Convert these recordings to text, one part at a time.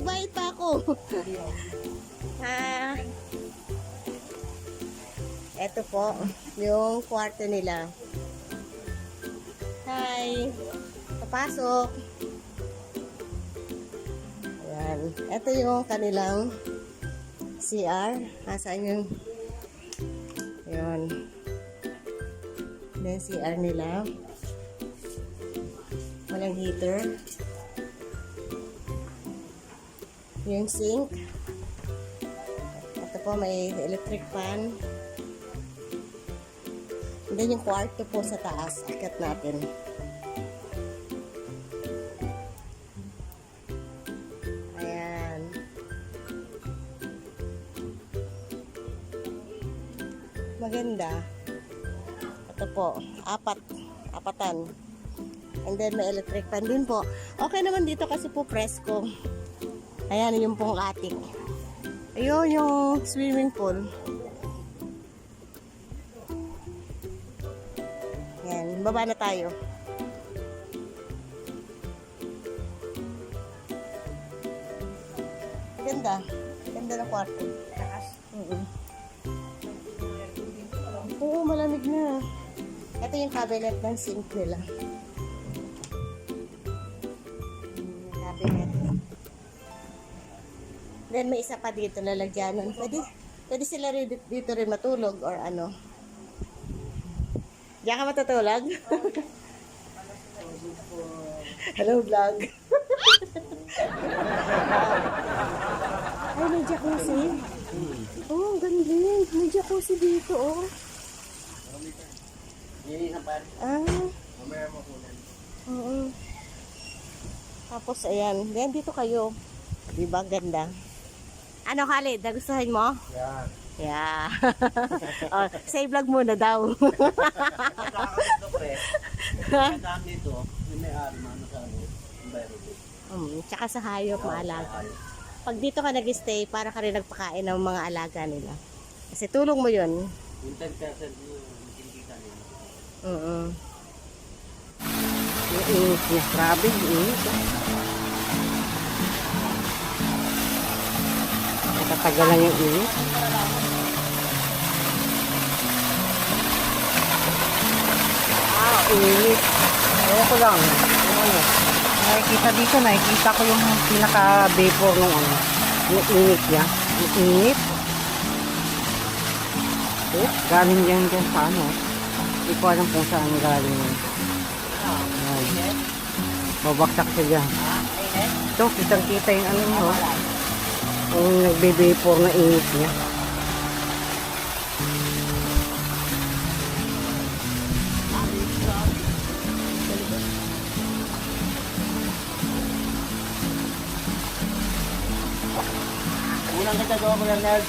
Magbayad pa ako. Ha? Ito po, yung kwarto nila. Hi! Papasok! Ayan. Ito yung kanilang CR. Nasaan yung... Ayan. Then CR nila. Walang heater. Yung sink. Ito po, may electric fan. And then yung kwarto po sa taas. Akyat natin. Ayan. Maganda. Ito po, apatan. And then may electric fan din po. Okay naman dito kasi po presko. Ayan yung pong attic. Ayun yung swimming pool. Ayan, baba na tayo. Ganda. Ganda na kwarto. Oo, malamig na. Ito yung cabinet ng sink nila. Cabinet. Then may isa pa dito lalagyanan. Pwede sila dito rin matulog or ano. Diyan ka matutulog? Hello vlog. Ay, may jacuzzi. Oh, ang ganda. May jacuzzi dito, oh. Ah. Oo. Tapos, ayan. Then, dito kayo. Diba, ganda. Ano, Khalid? Nagustuhan mo? Yan. Yeah. Oh, say vlog muna daw. Ang dito, yung may-ari, ano sa ano, environment. Tsaka sa hayop, maalaga. Pag dito ka nag-stay, para ka rin nagpakain ng mga alaga nila. Kasi tulong mo yun. Yung 10% yung kinikita nila. Yung init niya. Grabe, yung init. Natatagal yung init. Init. Kaya ko lang, yung ano, nakikita dito, nakikita ko yung pinaka-vapor nung ano, Yung init niya. yung init. Galing yan dyan sa ano, hindi ko alam kung saan galing yan. Ayan. Babaksak siya dyan. Ito, kitang-kita yung ano mo, yung nagbe-vapor na init niya. Unang kita gawa ko lang, Nerd.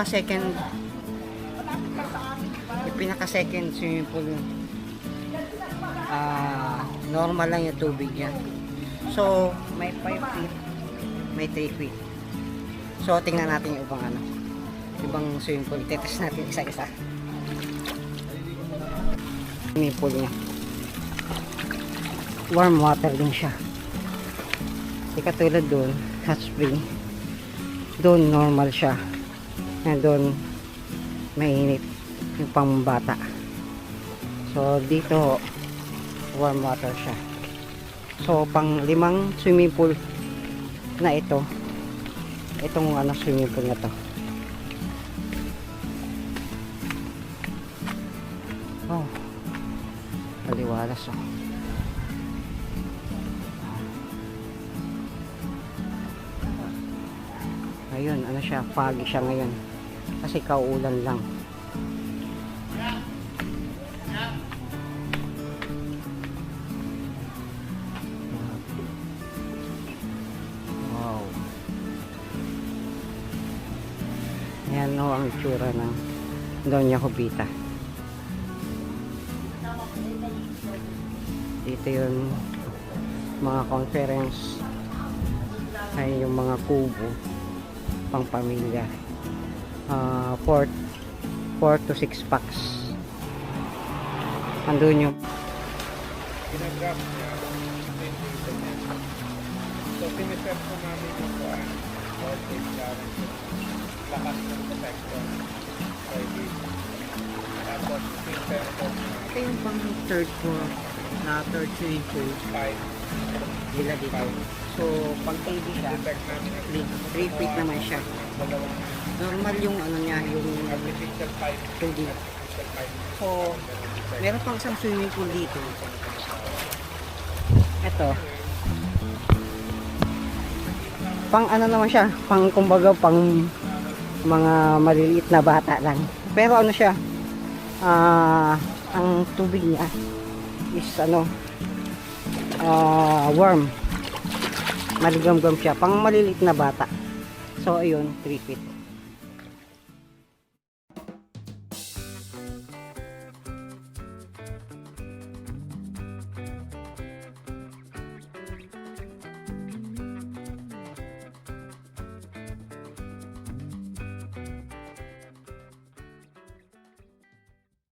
So, yung pinaka-second swimming pool yun. Normal lang yung tubig niya. So, may 5 feet, may 3 feet. So, tingnan natin yung ibang swimming pool. Tetest natin isa-isa. Swimming pool niya. Warm water din siya. Hindi katulad doon, hot spring. Doon normal siya. And doon mainit yung pambata. So dito warm water siya. So, pang 5 swimming pool na ito. Itong ano, swimming pool na to. Oh. Kaliwalas oh. Ayun, ano siya, foggy siya ngayon. Kasi kauulan lang. Wow. Ayan o ang itsura ng Doña Jovita. Dito yung mga conference ay yung mga kubo pang pamilya. 4 to 6 packs. Andun yung Pinagraph niya so piniset po namin yung kuhaan voltage guarantee lakas ng protection tapos filter po ito yung pang third floor na third swimming pool 5 nila dito. So pang KD siya, detect namin ang 3 feet naman siya. dalawang Normal yung ano niya, yung artificial pipe 2D. artificial pipe So meron pang isang swimming pool dito. Ito. Pang ano naman siya, pang kumbaga pang mga maliliit na bata lang. Pero ano siya, ang tubig niya is ano, warm. Maligam-gam siya, pang maliliit na bata. So ayun, 3 feet.